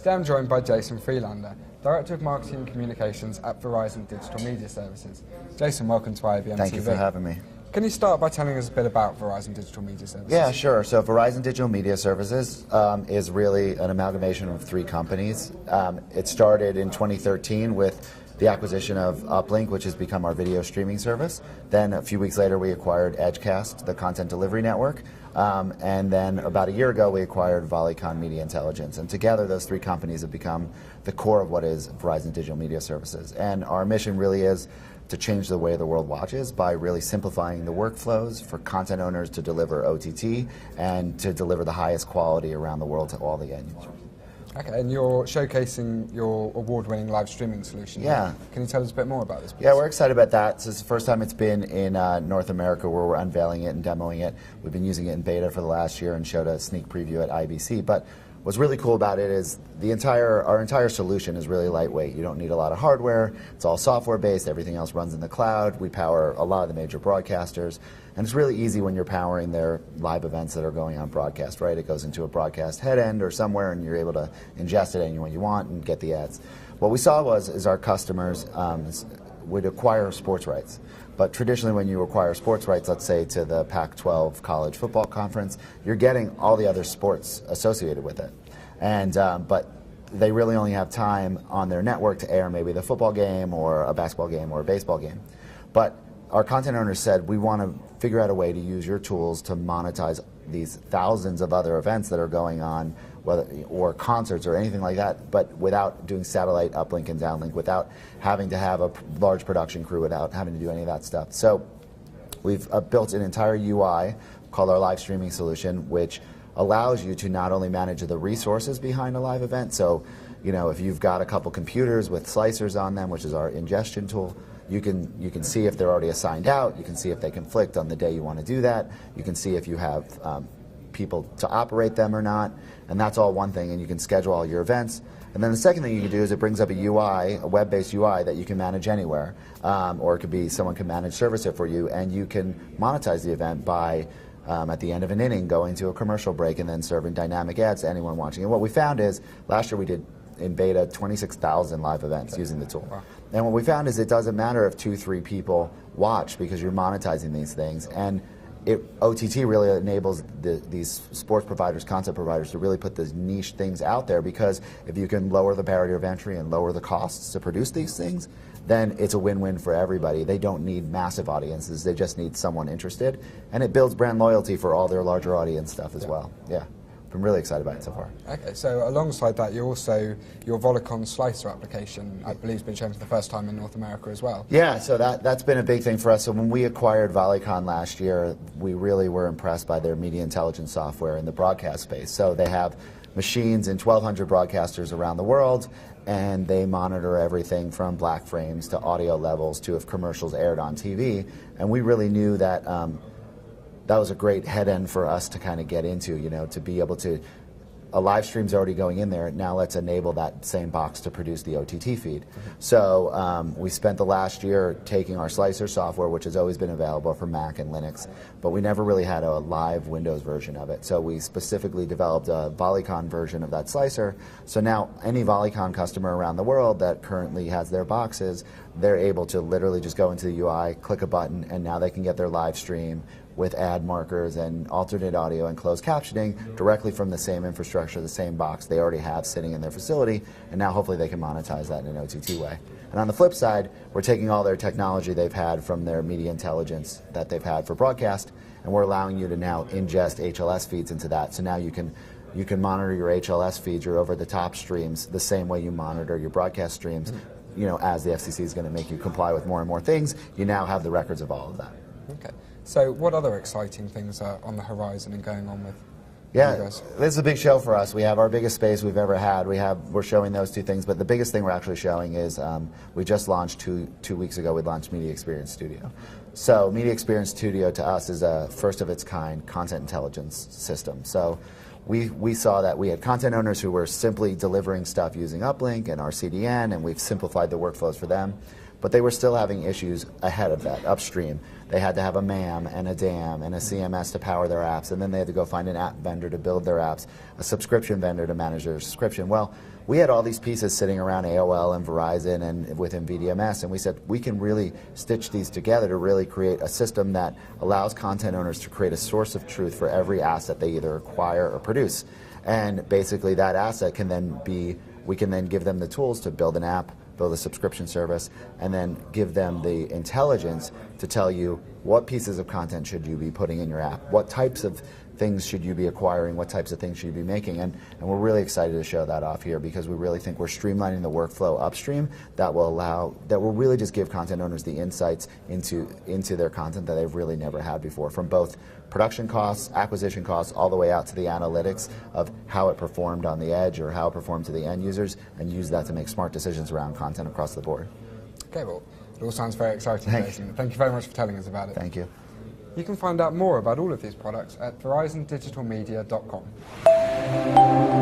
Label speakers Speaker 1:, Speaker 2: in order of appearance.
Speaker 1: Today I'm joined by Jason Friedlander, Director of Marketing and Communications at Verizon Digital Media Services. Jason, welcome to IABM TV.
Speaker 2: Thank you for having me.
Speaker 1: Can you start by telling us a bit about Verizon Digital Media Services?
Speaker 2: Yeah, sure. So Verizon Digital Media Services is really an amalgamation of three companies. It started in 2013 with the acquisition of Uplink, which has become our video streaming service. Then a few weeks later we acquired Edgecast, the content delivery network. And then about a year ago we acquired Volleycon Media Intelligence. And together those three companies have become the core of what is Verizon Digital Media Services. And our mission really is to change the way the world watches by really simplifying the workflows for content owners to deliver OTT and to deliver the highest quality around the world to all the end users.
Speaker 1: Okay, and you're showcasing your award-winning live streaming solution.
Speaker 2: Yeah.
Speaker 1: Can you tell us a bit more about this, please?
Speaker 2: Yeah, we're excited about that. So it's the first time it's been in North America where we're unveiling it and demoing it. We've been using it in beta for the last year and showed a sneak preview at IBC. But what's really cool about it is our entire solution is really lightweight. You don't need a lot of hardware. It's all software-based. Everything else runs in the cloud. We power a lot of the major broadcasters. And it's really easy when you're powering their live events that are going on broadcast, right? It goes into a broadcast head end or somewhere, and you're able to ingest it anywhere you want and get the ads. What we saw is our customers would acquire sports rights. But traditionally when you acquire sports rights, let's say to the Pac-12 college football conference, you're getting all the other sports associated with it. And but they really only have time on their network to air maybe the football game or a basketball game or a baseball game. But our content owners said, we want to figure out a way to use your tools to monetize these thousands of other events that are going on, whether or concerts or anything like that, but without doing satellite uplink and downlink, without having to have a large production crew, without having to do any of that stuff. So we've built an entire UI called our live streaming solution, which allows you to not only manage the resources behind a live event. So, you know, if you've got a couple computers with slicers on them, which is our ingestion tool, you can see if they're already assigned out. You can see if they conflict on the day you want to do that. You can see if you have people to operate them or not. And that's all one thing, and you can schedule all your events. And then the second thing you can do is it brings up a UI, a web-based UI that you can manage anywhere. Or it could be someone can manage service it for you, and you can monetize the event by at the end of an inning going to a commercial break and then serving dynamic ads to anyone watching. And what we found is last year we did in beta 26,000 live events using the tool.
Speaker 1: Wow.
Speaker 2: And what we found is it doesn't matter if 2-3 people watch because you're monetizing these things. And OTT really enables these sports providers, content providers to really put these niche things out there, because if you can lower the barrier of entry and lower the costs to produce these things, then it's a win-win for everybody. They don't need massive audiences, they just need someone interested. And it builds brand loyalty for all their larger audience stuff as well. Yeah. I'm really excited about it so far.
Speaker 1: Okay, so alongside that, your Volleycon Slicer application, I believe, has been shown for the first time in North America as well.
Speaker 2: Yeah, so that's been a big thing for us. So when we acquired Volleycon last year, we really were impressed by their media intelligence software in the broadcast space. So they have machines in 1,200 broadcasters around the world, and they monitor everything from black frames to audio levels to if commercials aired on TV. And we really knew that that was a great head end for us to kind of get into, you know, to be able to, a live stream's already going in there, now let's enable that same box to produce the OTT feed. So we spent the last year taking our Slicer software, which has always been available for Mac and Linux, but we never really had a live Windows version of it. So we specifically developed a Volleycon version of that Slicer. So now any Volleycon customer around the world that currently has their boxes, they're able to literally just go into the UI, click a button, and now they can get their live stream with ad markers and alternate audio and closed captioning directly from the same infrastructure, the same box they already have sitting in their facility, and now hopefully they can monetize that in an OTT way. And on the flip side, we're taking all their technology they've had from their media intelligence that they've had for broadcast, and we're allowing you to now ingest HLS feeds into that. So now you can monitor your HLS feeds, your over-the-top streams, the same way you monitor your broadcast streams. You know, as the FCC is going to make you comply with more and more things, you now have the records of all of that.
Speaker 1: Okay. So what other exciting things are on the horizon and going on with you guys?
Speaker 2: This is a big show for us. We have our biggest space we've ever had. We're showing those two things, but the biggest thing we're actually showing is we just launched two weeks ago, we launched Media Experience Studio. So Media Experience Studio to us is a first of its kind content intelligence system. So we saw that we had content owners who were simply delivering stuff using Uplink and our CDN, and we've simplified the workflows for them. but they were still having issues ahead of that, upstream. They had to have a MAM and a DAM and a CMS to power their apps, and then they had to go find an app vendor to build their apps, a subscription vendor to manage their subscription. Well, we had all these pieces sitting around AOL and Verizon and within VDMS, and we said we can really stitch these together to really create a system that allows content owners to create a source of truth for every asset they either acquire or produce. And basically that asset can then be, we can then give them the tools to build an app, build a subscription service, and then give them the intelligence to tell you what pieces of content should you be putting in your app, what types of things should you be acquiring, what types of things should you be making, and we're really excited to show that off here because we really think we're streamlining the workflow upstream that will really just give content owners the insights into their content that they've really never had before, from both production costs, acquisition costs, all the way out to the analytics of how it performed on the edge or how it performed to the end users, and use that to make smart decisions around content across the board.
Speaker 1: Okay, well, it all sounds very exciting, Jason. Thank you very much for telling us about it.
Speaker 2: Thank you.
Speaker 1: You can find out more about all of these products at verizondigitalmedia.com.